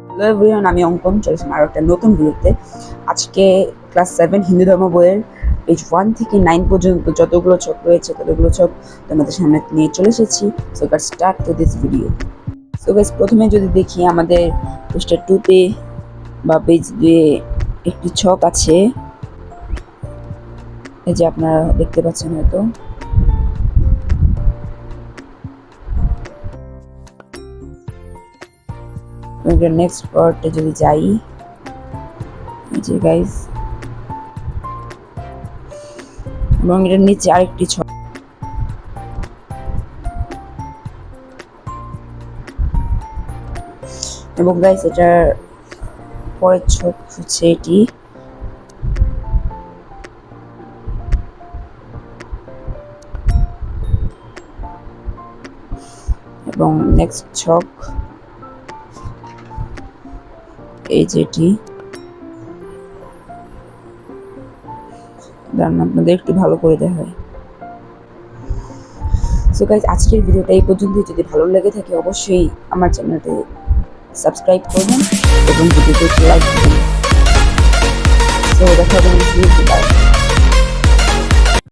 Hello everyone, আমি অঙ্কন চলেছি আরও একটা নতুন ভিডিওতে। আজকে ক্লাস 7 হিন্দু ধর্ম বইয়ের পেজ 1 থেকে 9 পর্যন্ত যতগুলো ছক রয়েছে ততগুলো ছক তোমাদের সামনে নিয়ে চলে এসেছি। So let's start to this video. So guys, প্রথমে যদি দেখি আমাদের পৃষ্ঠা 2তে বা পেজ 2 একটি ছক আছে, এই যে আপনারা দেখতে পাচ্ছেন হয়তো। নেক্সট পার্টে যদি যাই, এই যে গাইস, এবং এটার নিচে আরেকটি ছক, এবং গাইস এটার পরের ছক হচ্ছে এটি, এবং নেক্সট ছক এই যেটি। আপনাদের একটু ভালো করে দেখায়। সো গাইস, আজকের ভিডিওটা এই পর্যন্তই। যদি ভালো লেগে থাকে অবশ্যই আমার চ্যানেলটি সাবস্ক্রাইব করবেন এবং ভিডিওতে লাইক দিবেন। সো দেখা হবে নেক্সট ভিডিওতে। বাই।